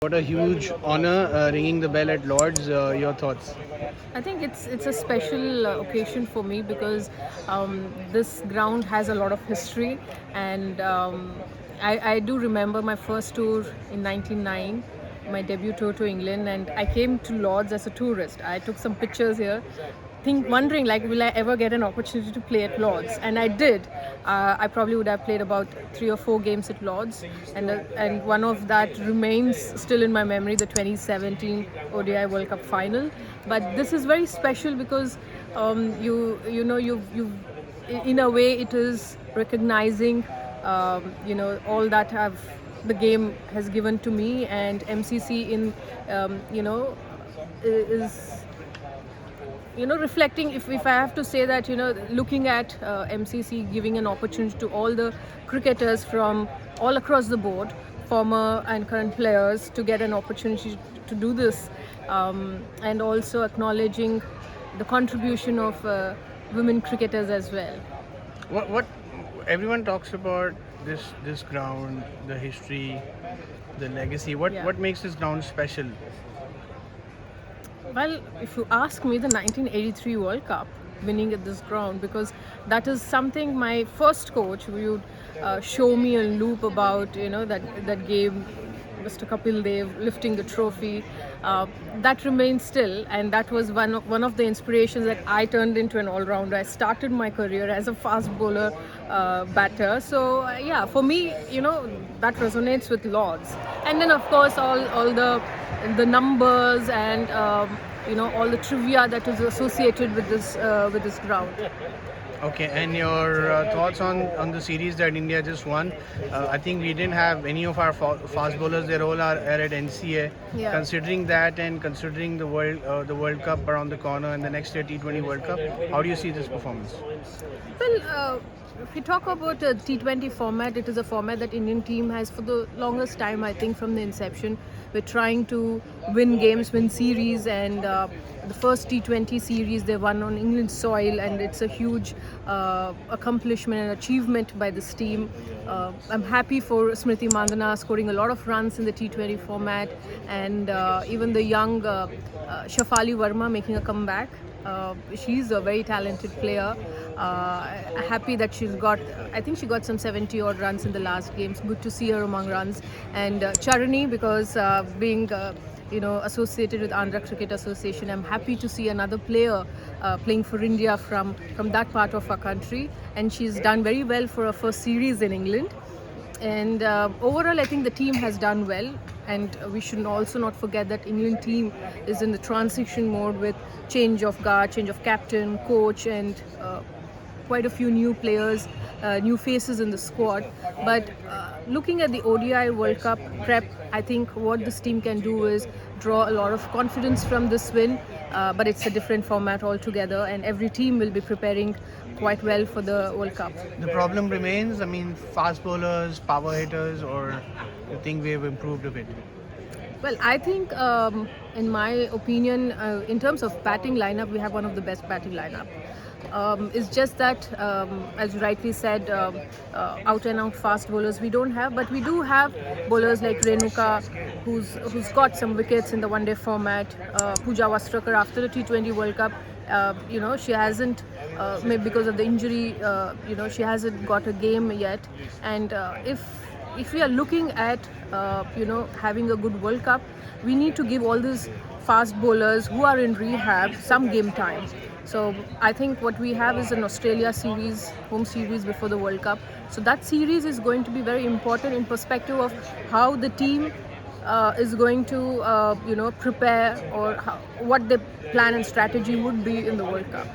What a huge honor ringing the bell at Lord's. Your thoughts? I think it's a special occasion for me because this ground has a lot of history, and I do remember my first tour in '99, my debut tour to England, and I came to Lord's as a tourist. I took some pictures here, wondering like, will I ever get an opportunity to play at Lord's? And I did. I probably would have played about 3 or 4 games at Lord's, and one of that remains still in my memory, the 2017 ODI World Cup final. But this is very special because you in a way it is recognizing all that have the game has given to me, and MCC in is reflecting, if I have to say that, looking at MCC giving an opportunity to all the cricketers from all across the board, former and current players, to get an opportunity to do this, and also acknowledging the contribution of women cricketers as well. What everyone talks about this ground, the history, the legacy. What makes this ground special? Well, if you ask me, the 1983 World Cup, winning at this ground, because that is something my first coach would show me a loop about, that game, Mr. Kapil Dev lifting the trophy. That remains still, and that was one of the inspirations that I turned into an all-rounder. I started my career as a fast bowler batter. So yeah, for me, that resonates with Lords. And then of course all the numbers and all the trivia that is associated with this ground. Okay, and your thoughts on the series that India just won? I think we didn't have any of our fast bowlers. They all are at NCA. Yeah. Considering that and considering the World Cup around the corner and the next year T20 World Cup, how do you see this performance? Well, if we talk about a T20 format, it is a format that Indian team has for the longest time, I think, from the inception. We're trying to win games, win series, and the first T20 series they won on England soil, and it's a huge accomplishment and achievement by this team. I'm happy for Smriti Mandhana scoring a lot of runs in the T20 format, and even the young Shafali Verma making a comeback. She's a very talented player. Happy that I think she got some 70 odd runs in the last games. Good to see her among runs. And Charani, because being associated with Andhra Cricket Association, I'm happy to see another player playing for India from that part of our country. And she's done very well for her first series in England. And overall, I think the team has done well, and we should also not forget that England team is in the transition mode with change of guard, change of captain, coach, and quite a few new players, new faces in the squad. But looking at the ODI World Cup prep, I think what this team can do is draw a lot of confidence from this win, but it's a different format altogether, and every team will be preparing quite well for the World Cup. The problem remains, I mean, fast bowlers, power hitters, or you think we've improved a bit? Well, I think, in my opinion, in terms of batting lineup, we have one of the best batting lineup. It's just that, as you rightly said, out and out fast bowlers we don't have, but we do have bowlers like Renuka, who's got some wickets in the one-day format. Pooja Wastrakar, after the T20 World Cup, she hasn't, maybe because of the injury, she hasn't got a game yet. And if we are looking at having a good World Cup, we need to give all these fast bowlers who are in rehab some game time. So I think what we have is an Australia series, home series before the World Cup. So that series is going to be very important in perspective of how the team is going to prepare, or what the plan and strategy would be in the World Cup.